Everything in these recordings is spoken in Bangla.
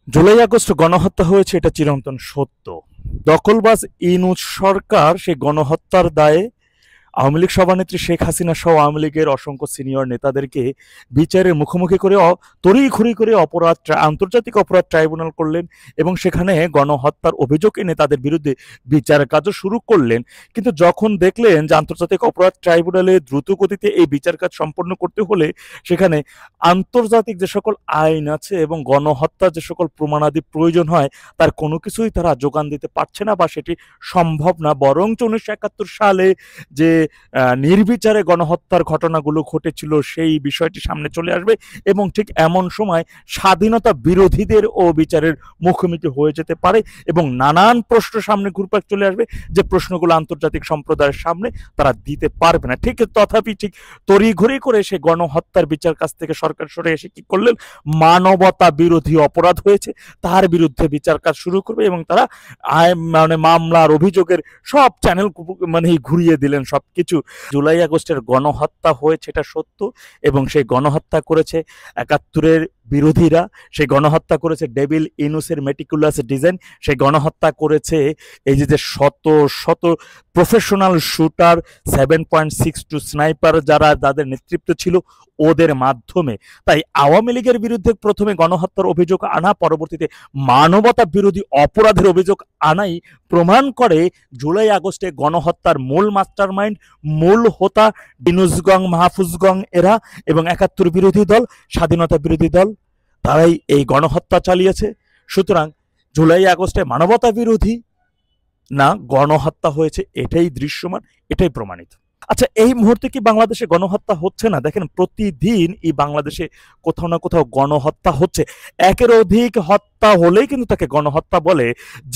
জুলাই আগস্ট গণহত্যা হয়েছে, এটা চিরন্তন সত্য। দখলবাজ ইনুস সরকার সেই গণহত্যার দায়ে আওয়ামী লীগ সভানেত্রী শেখ হাসিনা সহ আওয়ামী লীগের অসংখ্য সিনিয়র নেতাদেরকে বিচারের মুখোমুখি করে তড়িঘড়ি করে আন্তর্জাতিক অপরাধ ট্রাইব্যুনাল করলেন এবং সেখানে গণহত্যার অভিযোগ এনে তাদের বিরুদ্ধে বিচার কাজও শুরু করলেন। কিন্তু যখন দেখলেন যে আন্তর্জাতিক অপরাধ ট্রাইব্যুনালে দ্রুত গতিতে এই বিচার কাজ সম্পন্ন করতে হলে সেখানে আন্তর্জাতিক যে সকল আইন আছে এবং গণহত্যার যে সকল প্রমাণাদি প্রয়োজন হয় তার কোনো কিছুই তারা যোগান দিতে পারছে না বা সেটি সম্ভব না। বরঞ্চ 1971 সালে যে নির্বিচারে গণহত্যার ঘটনাগুলো ঘটেছিল সেই বিষয়টি সামনে চলে আসবে এবং ঠিক এমন সময় স্বাধীনতা বিরোধীদের ও বিচারের মুখোমুখি হয়ে যেতে পারে এবং নানান প্রশ্ন সামনে ঘুরপাক চলে আসবে যে প্রশ্নগুলো আন্তর্জাতিক সম্প্রদায়ের সামনে তারা দিতে পারবে না। ঠিক তথাপি ঠিক তড়িঘড়ি করে সে গণহত্যার বিচার কাছ থেকে সরকার সরে এসে কি করলেন, মানবতা বিরোধী অপরাধ হয়েছে তার বিরুদ্ধে বিচার কাজ শুরু করবে এবং তারা মামলার অভিযোগের সব চ্যানেল ঘুরিয়ে দিলেন সবকিছু। জুলাই আগস্টের গণহত্যা হয়েছে এটা সত্য এবং সেই গণহত্যা করেছে 71-এর বিরোধীরা, সেই গণহত্যা করেছে ডেভিল ইনুসের মেটিকুলাস ডিজাইন, সেই গণহত্যা করেছে এই যে শত শত প্রফেশনাল শুটার 7.62 স্নাইপার যাদের নেতৃত্ব ছিল ওদের মাধ্যমে। তাই আওয়ামী লীগের বিরুদ্ধে প্রথমে গণহত্যার অভিযোগ আনা, পরবর্তীতে মানবতা বিরোধী অপরাধের অভিযোগ আনাই প্রমাণ করে জুলাই আগস্টে গণহত্যার মূল মাস্টারমাইন্ড, মূল হোতা ইনুসগং মাহফুজগং এরা এবং 71 বিরোধী দল, স্বাধীনতা বিরোধী দল, তারাই এই গণহত্যা চালিয়েছে। সুতরাং জুলাই আগস্টে মানবতা বিরোধী না গণহত্যা হয়েছে, এটাই দৃশ্যমান, এটাই প্রমাণিত। আচ্ছা, এই মুহূর্তে কি বাংলাদেশে গণহত্যা হচ্ছে না? দেখেন, প্রতিদিন এই বাংলাদেশে কোথাও না কোথাও গণহত্যা হচ্ছে। একের অধিক হত্যা হলেই কিন্তু তাকে গণহত্যা বলে।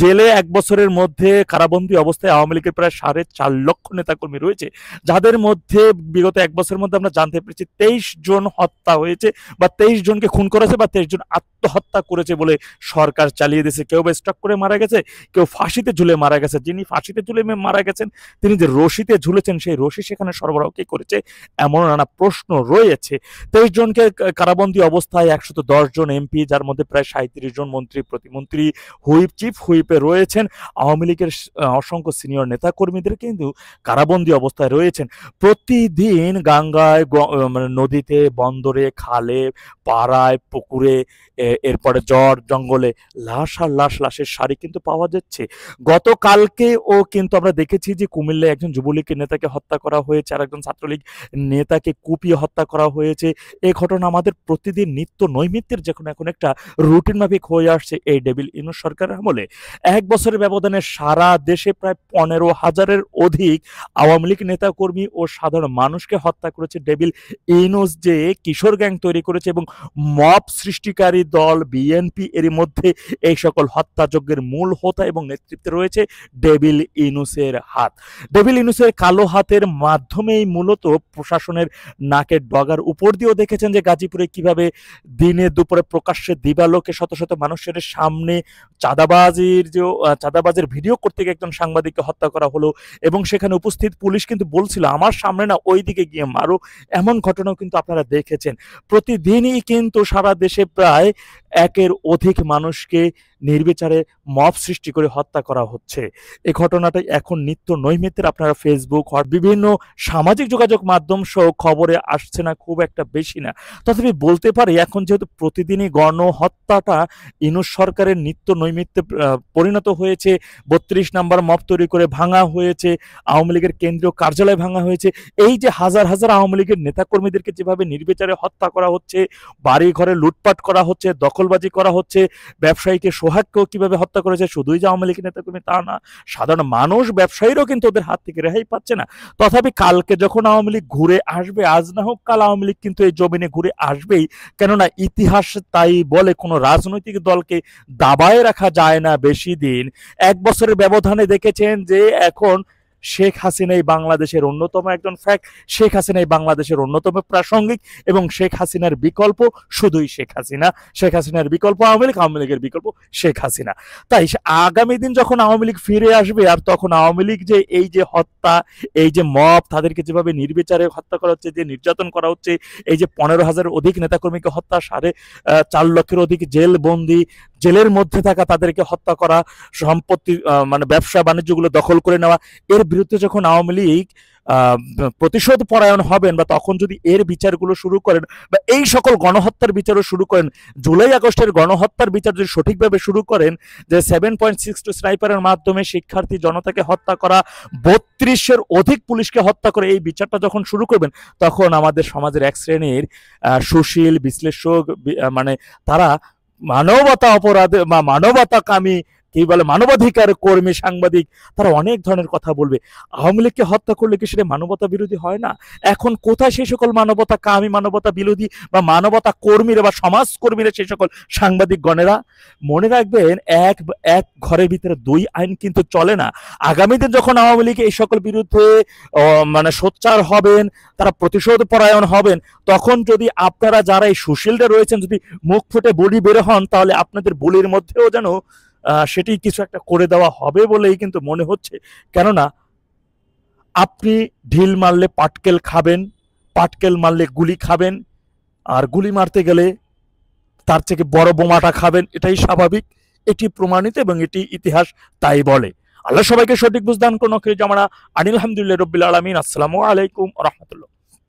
জেলে 1 বছরের মধ্যে কারাবন্দী অবস্থায় আওয়ামী লীগের প্রায় 4.5 লক্ষ নেতাকর্মী রয়েছে, যাদের মধ্যে বিগত 1 বছরের মধ্যে আমরা জানতে পেরেছি 23 জন হত্যা হয়েছে বা 23 জনকে খুন করেছে বা 23 জন আত্মহত্যা করেছে বলে সরকার চালিয়ে দিয়েছে। কেউ বা স্ট্রোক করে মারা গেছে, কেউ ফাঁসিতে ঝুলে মারা গেছে। যিনি ফাঁসিতে ঝুলে মারা গেছেন তিনি যে রশিতে ঝুলেছেন সেই রশি সেখানে সরবরাহ কে করেছে, এমন নানা প্রশ্ন রয়েছে। 23 জনকে কারাবন্দী অবস্থায় 110 জন এমপি, যার মধ্যে প্রায় 37 জন মন্ত্রী, প্রতিমন্ত্রী, হুইপ, চিফ হুইপে রয়েছেন। আওয়ামী লীগের অসংখ্য সিনিয়র নেতা কর্মীদের কিন্তু কারাবন্দী অবস্থায় রয়েছেন। প্রতিদিন গাঙ্গায়, নদীতে, বন্দরে, খালে, পাড়ায়, পুকুরে, এরপরে জ্বর জঙ্গলে লাশ আর লাশের সারি কিন্তু পাওয়া যাচ্ছে। গতকালকে কিন্তু আমরা দেখেছি যে কুমিল্লায় একজন যুবলীগের নেতাকে হত্যা করা হয়েছে, আর একজন ছাত্রলীগ নেতাকে কুপিয়ে হত্যা করা হয়েছে। এই ঘটনা আমাদের প্রতিদিন নিত্য নৈমিত্যের এখন একটা রুটিন মাফিক হয়ে আসছে এই ডেভিল ইনুস সরকারের আমলে। 1 বছরের ব্যবধানে সারা দেশে প্রায় 15,000-এর অধিক আওয়ামী লীগ নেতাকর্মী ও সাধারণ মানুষকে হত্যা করেছে ডেভিল ইনুস, যে কিশোর গ্যাং তৈরি করেছে এবং মব সৃষ্টিকারী দল বিএনপি এর মধ্যে এই সকল হত্যাযজ্ঞের মূল হোতা এবং নেতৃত্বে রয়েছে ডেভিল ইনুসের হাত। ডেভিল ইনুসের কালো হাতের মাধ্যমেই মূলত প্রশাসনের নাকের ডগার উপর দিয়েও দেখেছেন যে গাজীপুরে কিভাবে দিনে দুপুরে প্রকাশ্যে দিবালোকে শত শত মানুষের সামনে চাঁদাবাজের ভিডিও করতে গিয়ে একজন সাংবাদিককে হত্যা করা হলো এবং সেখানে উপস্থিত পুলিশ কিন্তু বলছিল আমার সামনে না ওই দিকে গিয়ে মারো। এমন ঘটনাও কিন্তু আপনারা দেখেছেন। প্রতিদিনই কিন্তু সারা দেশে প্রায় 1-এর অধিক মানুষকে নির্বিচারে মব সৃষ্টি করে হত্যা করা হচ্ছে। এই ঘটনাটাই এখন নিত্য নৈমিত্যের আপনারা ফেসবুক আর বিভিন্ন সামাজিক যোগাযোগ মাধ্যম সহ খবরে আসছে না, খুব একটা বেশি না। তথাপি বলতে পারি এখন যেহেতু প্রতিদিনই গণহত্যাটা ইনুস সরকারের নিত্য নৈমিত্যে পরিণত হয়েছে। 32 নাম্বার মব তৈরি করে ভাঙা হয়েছে, আওয়ামী লীগের কেন্দ্রীয় কার্যালয় ভাঙা হয়েছে। এই যে হাজার হাজার আওয়ামী লীগের নেতাকর্মীদেরকে যেভাবে নির্বিচারে হত্যা করা হচ্ছে, বাড়ি ঘরে লুটপাট করা হচ্ছে, দখলবাজি করা হচ্ছে, ব্যবসায়ীকে সোহাগকেও কিভাবে হত্যা করেছে, শুধুই যে আওয়ামী লীগের নেতাকর্মী তা না, সাধারণ মানুষ ব্যবসায়ীরাও কিন্তু ওদের হাত থেকে রেহাই পাচ্ছে না। তথাপি কালকে যখন আওয়ামী লীগ ঘুরে আসবে, আজ না হোক কাল আওয়ামী লীগ কিন্তু এই জমিনে ঘুরে আসবেই। কেননা ইতিহাস তাই বলে কোনো রাজনৈতিক দলকে দাবায় রাখা যায় না বেশি দিন। 1 বছরের ব্যবধানে দেখেছেন যে এখন শেখ হাসিনাই বাংলাদেশের অন্যতম একজন ফ্যাক্ট, শেখ হাসিনাই বাংলাদেশের অন্যতম প্রাসঙ্গিক এবং শেখ হাসিনার বিকল্প শুধুই শেখ হাসিনা, শেখ হাসিনার বিকল্প আওয়ামী লীগ, আওয়ামী লীগের বিকল্প শেখ হাসিনা। তাই আগামী দিন যখন আওয়ামী লীগ ফিরে আসবে আর তখন আওয়ামী লীগ যে এই যে হত্যা, এই যে মব, তাদেরকে যেভাবে নির্বিচারে হত্যা করা হচ্ছে, যে নির্যাতন করা হচ্ছে, এই যে 15,000-এর অধিক নেতাকর্মীকে হত্যা, 4.5 লক্ষের অধিক জেল বন্দী, জেলের মধ্যে থাকা, তাদেরকে হত্যা করা, সম্পত্তি মানে ব্যবসা বাণিজ্যগুলো দখল করে নেওয়া, এর বিরুদ্ধে যখন আওয়ামী লীগ আহ, প্রতিশোধ পরায়ণ হবেন, বা তখন যদি এর বিচারগুলো শুরু করেন, বা এই সকল গণহত্যার বিচারও শুরু করেন, জুলাই আগস্টের গণহত্যার বিচার যদি সঠিকভাবে শুরু করেন, যে 7.62 স্নাইপারের মাধ্যমে শিক্ষার্থী জনতাকে হত্যা করা, 32-এর অধিক পুলিশকে হত্যা করে, এই বিচারটা যখন শুরু করবেন, তখন আমাদের সমাজের এক শ্রেণীর সুশীল বিশ্লেষক মানে তারা মানবতা অপরাধে বা মানবতাকামী, কি বলে, মানবাধিকার কর্মী, সাংবাদিক, তারা অনেক ধরনের কথা বলবে। আওয়ামী লীগকে হত্যা করলে কি সেটা মানবতা বিরোধী হয় না? এখন কোথায় সেই সকল মানবতা কামী, মানবতা বিরোধী বা মানবতা কর্মীরা বা সমাজ কর্মীরা, সেই সকল সাংবাদিক গণেরা? মনে রাখবেন, এক এক ঘরের ভিতরে দুই আইন কিন্তু চলে না। আগামী দিন যখন আওয়ামী লীগ এই সকল বিরুদ্ধে মানে সোচ্চার হবেন, তারা প্রতিশোধ পরায়ণ হবেন, তখন যদি আপনারা যারা এই সুশীলরা রয়েছেন যদি মুখ ফুটে বলি বের হন, তাহলে আপনাদের বলির মধ্যেও যেন সেটি কিছু একটা করে দেওয়া হবে বলেই কিন্তু মনে হচ্ছে। কেননা আপনি ঢিল মারলে পাটকেল খাবেন, পাটকেল মারলে গুলি খাবেন, আর গুলি মারতে গেলে তার থেকে বড় বোমাটা খাবেন, এটাই স্বাভাবিক, এটি প্রমাণিত এবং এটি ইতিহাস তাই বলে। আল্লাহ সবাইকে সঠিক বুঝদান করুন। আমরা আনিল হামদুলিল্লাহ রব্বিল আলামিন। আসসালামু আলাইকুম ওয়া রাহমাতুল্লাহ।